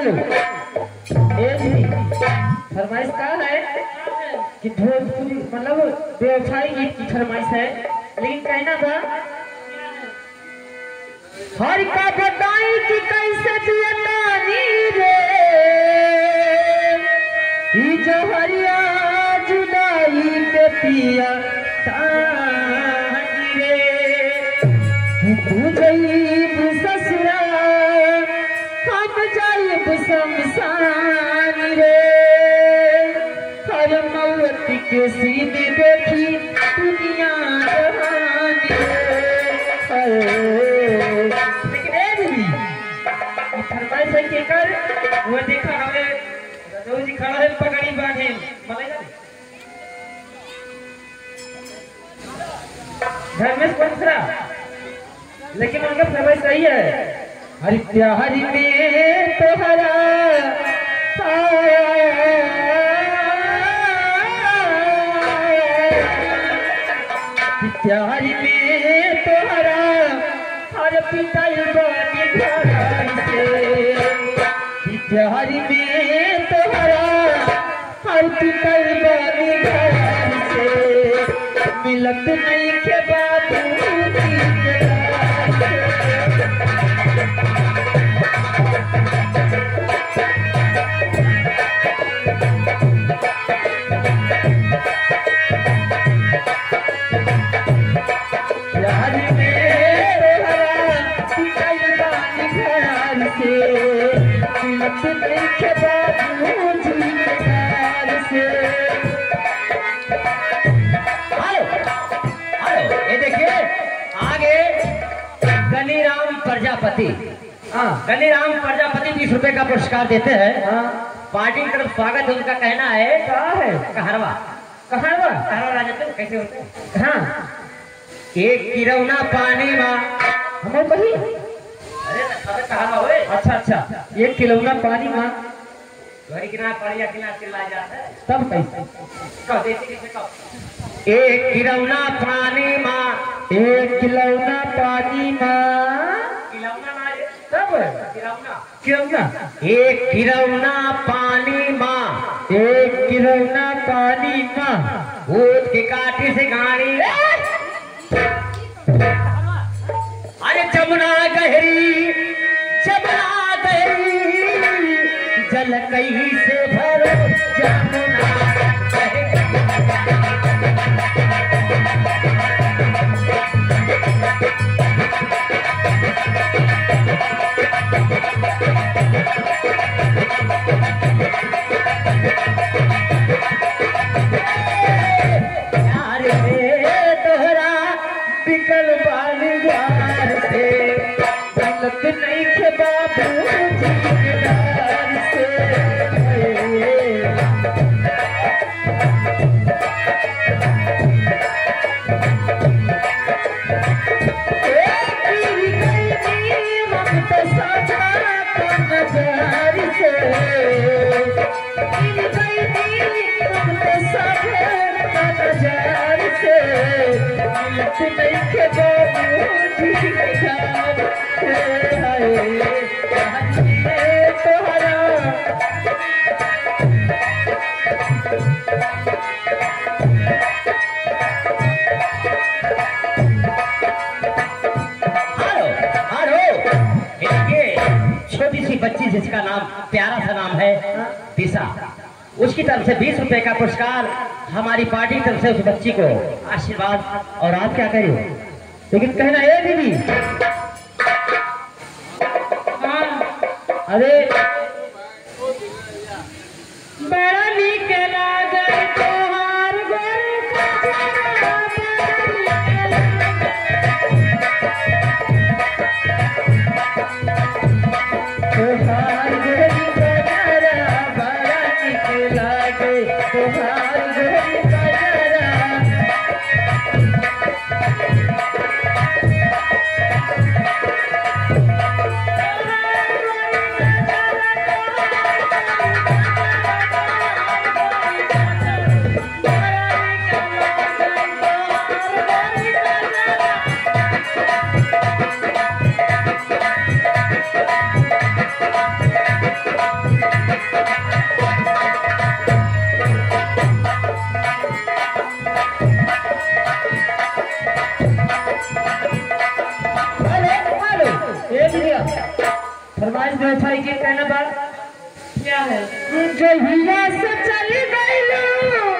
Hello फरमाइश कहा है कि भोजपुरी मतलब व्यवसायी गीत की फरमाइश है, लेकिन कहना था हर का बताई कि कैसे जियतानी रे ई जहरिया जुदाई के पिया तानी रे तू जईब ससुरा हम जाइब शमशान रे हर मौत के सीने देखी दुनिया जहान रे के कर वो देखा हमें रजो जी खड़ा है पगड़ी बांधे मलेगा घर में पंसरा लेकिन उनका फरमाइश सही है हरि प्यारी में तोहरा प्यारी में तोहरा हर पिताई बानी घर से प्यारी में तोहरा हर पिताई बानी घर से मिलत नहीं के बाबू गनीराम प्रजापति 20 रुपए का पुरस्कार देते हैं। पार्टी की तरफ स्वागत है, उनका कहना है कहरवा कहरवा कहरवा राजा कैसे होते हैं। हाँ एक किरौना पानी माँ हमारे बही अरे कहरवा हुए अच्छा अच्छा एक किरौना पानी माँ घड़ी किनारा पड़िया किनारा चिल्लाया जाता है तब कैसे कब देते एक किरौना पानी माँ एक किरौना पानी माँ किरौना एक किरौना पानी माँ एक किरौना पानी माँ भूत के काटे से गाड़ी अरे जमुना गहरी जल कहीं से भरो जमुना नहीं के बाबू जी से छोटी सी बच्ची जिसका नाम प्यारा सा नाम है दिशा, उसकी तरफ से 20 रुपए का पुरस्कार हमारी पार्टी की तरफ से उस बच्ची को आशीर्वाद। और आप क्या करें लेकिन कहना है दीदी अरे बड़ा नीक लागे तोहार भैया फरमाइश दो था कि कहना बात क्या है जहिया से चली गई